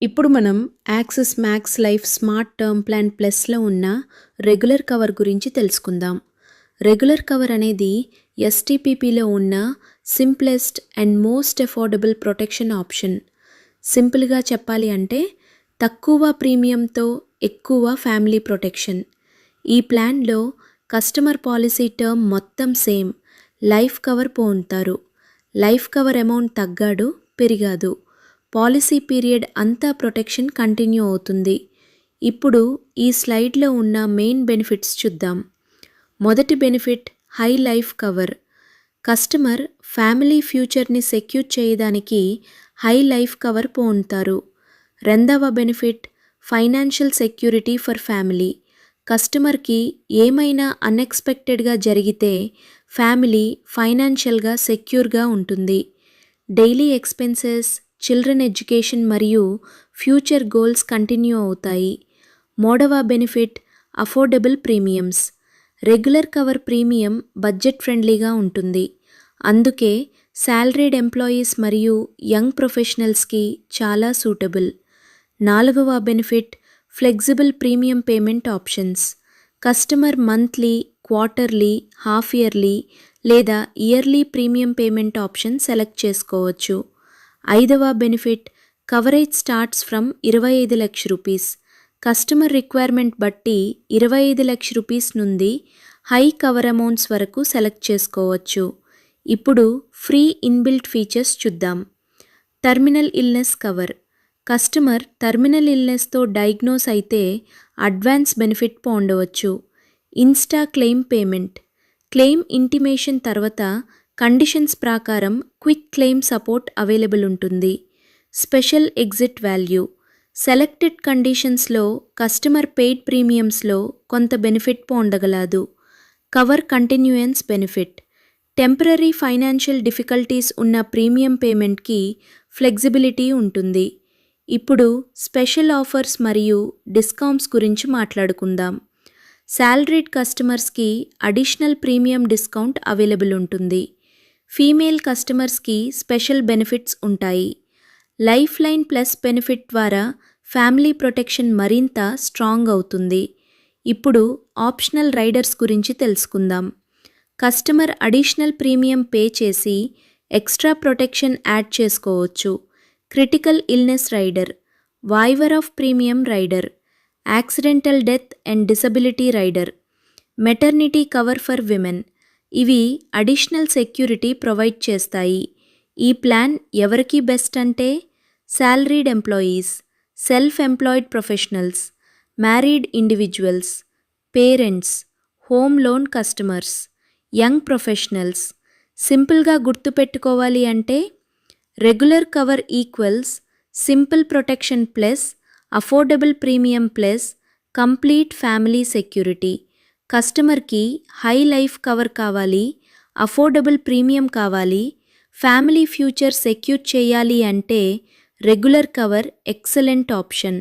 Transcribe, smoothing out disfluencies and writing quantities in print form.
ఇప్పుడు మనం axis max life smart term plan ప్లస్లో ఉన్న రెగ్యులర్ కవర్ గురించి తెలుసుకుందాం. రెగ్యులర్ కవర్ అనేది ఎస్టీపీపీలో ఉన్న simplest and most affordable protection option. సింపుల్గా చెప్పాలి అంటే తక్కువ ప్రీమియంతో ఎక్కువ ఫ్యామిలీ ప్రొటెక్షన్. ఈ ప్లాన్లో కస్టమర్ పాలసీ టర్మ్ మొత్తం సేమ్, లైఫ్ కవర్ పొందుతారు. లైఫ్ కవర్ అమౌంట్ తగ్గాడు పెరిగాదు, పాలసీ పీరియడ్ అంతా ప్రొటెక్షన్ కంటిన్యూ అవుతుంది. ఇప్పుడు ఈ స్లైడ్లో ఉన్న మెయిన్ బెనిఫిట్స్ చూద్దాం. మొదటి benefit high life cover. Customer family ఫ్యూచర్ని సెక్యూర్ చేయడానికి హై లైఫ్ కవర్ పొందుతారు. రెండవ benefit financial security for family. కస్టమర్కి ఏమైనా అన్ఎక్స్పెక్టెడ్గా జరిగితే ఫ్యామిలీ ఫైనాన్షియల్గా సెక్యూర్గా ఉంటుంది. డైలీ ఎక్స్పెన్సెస్, చిల్డ్రన్ ఎడ్యుకేషన్ మరియు ఫ్యూచర్ గోల్స్ కంటిన్యూ అవుతాయి. మూడవ benefit affordable premiums. Regular cover premium budget ఫ్రెండ్లీగా ఉంటుంది, అందుకే శాలరీడ్ ఎంప్లాయీస్ మరియు యంగ్ ప్రొఫెషనల్స్కి చాలా సూటబుల్. నాలుగవ benefit flexible premium payment options. Customer monthly, quarterly, half yearly లేదా yearly premium payment option select చేసుకోవచ్చు. ఐదవ బెనిఫిట్ కవరేజ్ స్టార్ట్స్ ఫ్రమ్ 25 లక్షల రూపీస్. కస్టమర్ రిక్వైర్మెంట్ బట్టి 25 లక్షల రూపీస్ నుండి హై కవర్ అమౌంట్స్ వరకు సెలెక్ట్ చేసుకోవచ్చు. ఇప్పుడు ఫ్రీ ఇన్బిల్ట్ ఫీచర్స్ చూద్దాం. Terminal illness cover. Customer terminal ఇల్నెస్తో డయాగ్నోస్ అయితే అడ్వాన్స్ బెనిఫిట్ పొందవచ్చు. Insta claim payment. Claim intimation తర్వాత కండిషన్స్ ప్రకారం క్విక్ క్లెయిమ్ సపోర్ట్ అవైలబుల్ ఉంటుంది. Special exit value. సెలెక్టెడ్ కండిషన్స్లో కస్టమర్ పెయిడ్ ప్రీమియమ్స్లో కొంత బెనిఫిట్ పొందగలదు. Cover continuance benefit. Temporary financial difficulties ఉన్న ప్రీమియం పేమెంట్కి ఫ్లెక్సిబిలిటీ ఉంటుంది. ఇప్పుడు స్పెషల్ ఆఫర్స్ మరియు డిస్కౌంట్స్ గురించి మాట్లాడుకుందాం. శాలరీడ్ కస్టమర్స్కి అడిషనల్ ప్రీమియం డిస్కౌంట్ అవైలబుల్ ఉంటుంది. ఫీమేల్ కస్టమర్స్కి స్పెషల్ బెనిఫిట్స్ ఉంటాయి. లైఫ్ లైన్ ప్లస్ బెనిఫిట్ ద్వారా ఫ్యామిలీ ప్రొటెక్షన్ మరింత స్ట్రాంగ్ అవుతుంది. ఇప్పుడు ఆప్షనల్ రైడర్స్ గురించి తెలుసుకుందాం. కస్టమర్ అడిషనల్ ప్రీమియం పే చేసి ఎక్స్ట్రా ప్రొటెక్షన్ యాడ్ చేసుకోవచ్చు. Critical illness rider, waiver of premium rider, accidental death and disability rider, maternity cover for women. ఇవి additional security provide చేస్తాయి. ఈ ప్లాన్ ఎవరికి బెస్ట్ అంటే salaried employees, self employed professionals, married individuals, parents, home loan customers, young professionals. సింపుల్గా గుర్తుపెట్టుకోవాలి అంటే regular cover equals simple protection plus affordable premium plus complete family security. కస్టమర్కి high life cover కావాలి, affordable premium కావాలి, family future secure చేయాలి అంటే regular cover excellent option.